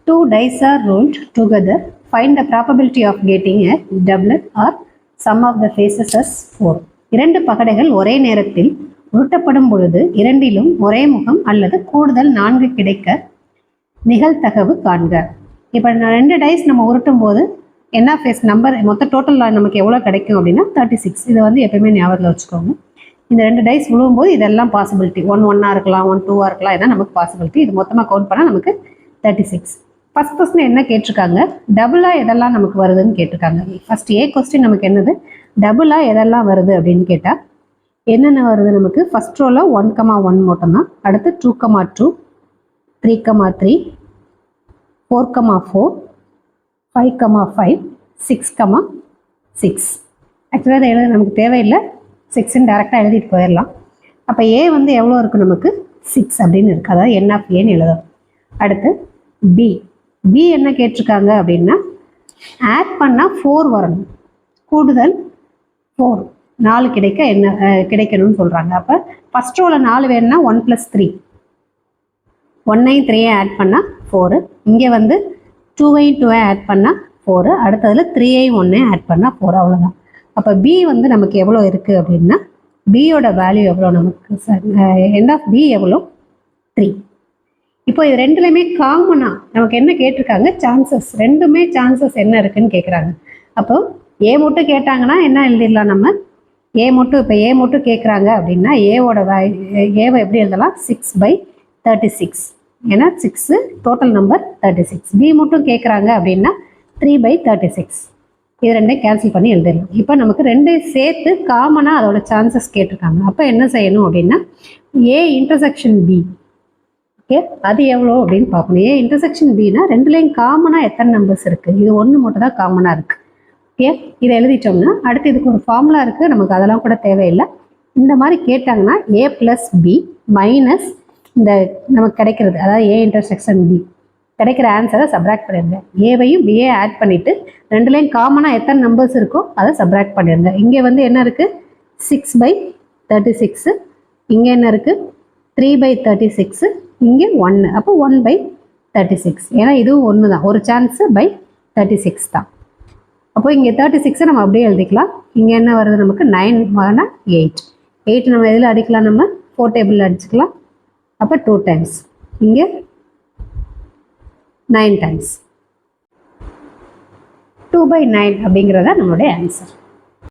Two dice are rolled together. Find the probability of getting a doublet or sum of the faces as 4. இரண்டு பகடைகள் ஒரே நேரத்தில் உருட்டப்படும் பொழுது இரண்டிலும் ஒரே முகம் அல்லது கூடுதல் 4 கிடைக்க நிகழ்தகவு காண்க. இப்போ 2 டைஸ் நம்ம உருட்டும் போது என்ன ஃபேஸ் நம்பர் மொத்த டோட்டல் நமக்கு எவ்வளோ கிடைக்கும் அப்படின்னா 36. இதை வந்து எப்பயுமே ஞாபகத்தில் வச்சுக்கோங்க. இந்த 2 டைஸ் விழுவும்போது இதெல்லாம் பாசிபிலிட்டி 1 இருக்கலாம் 1 2 இருக்கலாம். இதான் நமக்கு பாசிபிலிட்டி. இது மொத்தமாக கவுண்ட் பண்ணால் நமக்கு 36. ஃபர்ஸ்ட் என்ன கேட்டிருக்காங்க, டபுளாக எதெல்லாம் நமக்கு வருதுன்னு கேட்டிருக்காங்க. ஃபர்ஸ்ட் ஏ கொஸ்டின் நமக்கு என்னது, டபுளாக எதெல்லாம் வருது அப்படின்னு கேட்டால் என்னென்ன வருது நமக்கு, ஃபர்ஸ்ட் ரோவில் 1,1 மட்டும்தான். அடுத்து 2,2 3,3 4,4 5,5 6,6. ஆக்சுவலாக அதை எழுத நமக்கு தேவையில்லை, 6ன்னு டேரெக்டாக எழுதிட்டு போயிடலாம். அப்போ ஏ வந்து எவ்வளோ இருக்குது நமக்கு 6 அப்படின்னு இருக்குது. அதாவது என் ஆஃப் ஏன்னு எழுதும். அடுத்து பி என்ன கேட்டிருக்காங்க அப்படின்னா ஆட் பண்ணால் 4 வரணும், கூடுதல் 4 கிடைக்க என்ன கிடைக்கணும்னு சொல்கிறாங்க. அப்போ ஃபர்ஸ்ட் ரோவில் 4 வேணும்னா 1 + 3 1ஐயும் 3ஐயும் ஆட் பண்ணால் 4. இங்கே வந்து 2ஐயும் 2ஐயும் ஆட் பண்ணால் 4. அடுத்ததில் 3ஐயும் 1ஐயும் ஆட் பண்ணால் 4. அவ்வளோதான். அப்போ பி வந்து நமக்கு எவ்வளோ இருக்குது அப்படின்னா பியோட வேல்யூ எவ்வளோ நமக்கு எண்ட் ஆஃப் பி எவ்வளோ 3. இப்போ இது ரெண்டுலையுமே காமனாக நமக்கு என்ன கேட்டிருக்காங்க, சான்சஸ். ரெண்டுமே சான்சஸ் என்ன இருக்குன்னு கேட்குறாங்க. அப்போ ஏ மட்டும் கேட்டாங்கன்னா என்ன எழுதிடலாம் நம்ம, ஏ மட்டும் கேட்குறாங்க அப்படின்னா ஏவை எப்படி எழுதலாம், 6/36. ஏன்னா 6 டோட்டல் நம்பர் 36. பி மட்டும் கேட்குறாங்க அப்படின்னா 3/36. இது ரெண்டையும் கேன்சல் பண்ணி எழுதிடலாம். இப்போ நமக்கு ரெண்டையும் சேர்த்து காமனாக அதோட சான்சஸ் கேட்டிருக்காங்க. அப்போ என்ன செய்யணும் அப்படின்னா ஏ இன்டர்செக்ஷன் பி, ஓகே, அது எவ்வளோ அப்படின்னு பார்க்கணும். ஏ இன்டர்செக்ஷன் பின்னா ரெண்டுலேயும் காமனாக எத்தனை நம்பர்ஸ் இருக்குது, இது 1 மட்டும் தான் காமனாக இருக்குது. ஓகே, இதை எழுதிட்டோம்னா அடுத்து இதுக்கு ஒரு ஃபார்முலா இருக்குது, நமக்கு அதெல்லாம் கூட தேவையில்லை. இந்த மாதிரி கேட்டாங்கன்னா ஏ + பி மைனஸ் இந்த நமக்கு கிடைக்கிறது, அதாவது ஏ இன்டர்செக்ஷன் பி கிடைக்கிற ஆன்சரை சப்ராக்ட் பண்ணிடுங்க. ஏவையும் பிஏ ஆட் பண்ணிவிட்டு ரெண்டுலேயும் காமனாக எத்தனை நம்பர்ஸ் இருக்கோ அதை சப்ராக்ட் பண்ணிடுங்க. இங்கே வந்து என்ன இருக்குது 6/36, இங்கே என்ன இருக்குது 3/36, இங்கே 1. அப்போ 1/36. ஏன்னா இதுவும் 1 தான், ஒரு சான்ஸு /36 தான். அப்போ இங்கே 36 நம்ம அப்படியே எழுதிக்கலாம். இங்கே என்ன வருது நமக்கு 9 × 8 நம்ம எதில் அடிக்கலாம், நம்ம 4 டேபிளில் அடிச்சுக்கலாம். அப்போ 2 டைம்ஸ், இங்கே 9 டைம்ஸ், 2/9 அப்படிங்கிறதா நம்மளுடைய ஆன்சர்.